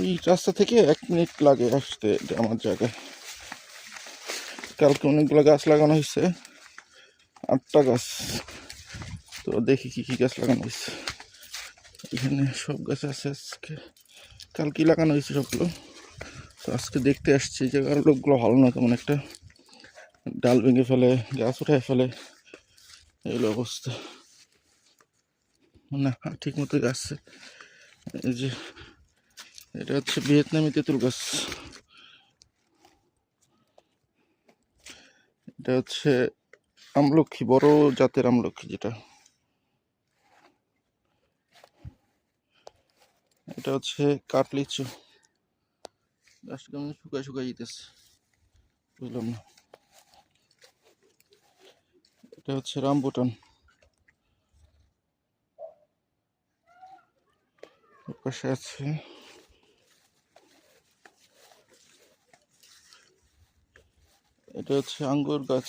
ওই রাস্তা থেকে 1 মিনিট লাগে আসতে আমার জায়গায়। কালকে অনেকগুলো গাছ লাগানো হয়েছে, 8টা গাছ। তো দেখি কি কি গাছ লাগানো হয়েছে। এখানে সব গাছ আছে, আজকে কালকে লাগানো হয়েছে সবগুলো। তো আজকে দেখতে আসছি, যে জায়গার লোকগুলো ভালো না, তেমন একটা ডাল ভেঙে ফেলে, গাছ উঠায় ফেলে, এই অবস্থা না। ঠিক মতো গাছ, এই যে এটা হচ্ছে ভিয়েতনামি তেঁতুল গাছ, এটা হচ্ছে আমলক্ষী, বড় জাতের আমলক্ষী যেটা। এটা হচ্ছে কাঠলিচু, গাছটা কেমন শুকায় শুকায় যেতেছে, বুঝলাম না। এটা হচ্ছে রামবুটান, পাশে আছে এটা হচ্ছে আঙ্গুর গাছ।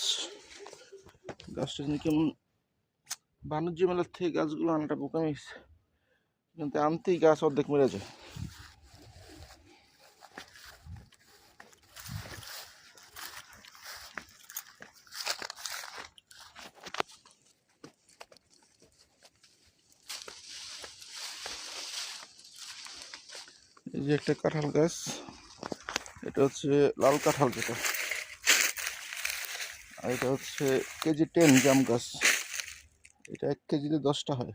গাছটা কেমন, বাণিজ্য মেলার থেকে গাছগুলো আনাটা বোকামি, কিন্তু আনতেই গাছ অর্ধেক মেরে যায়। এই যে একটা কাঁঠাল গাছ, এটা হচ্ছে লাল কাঁঠাল যেটা, আর এটা হচ্ছে কেজি 10 জাম গাছ, এটা 1 কেজিতে 10টা হয়।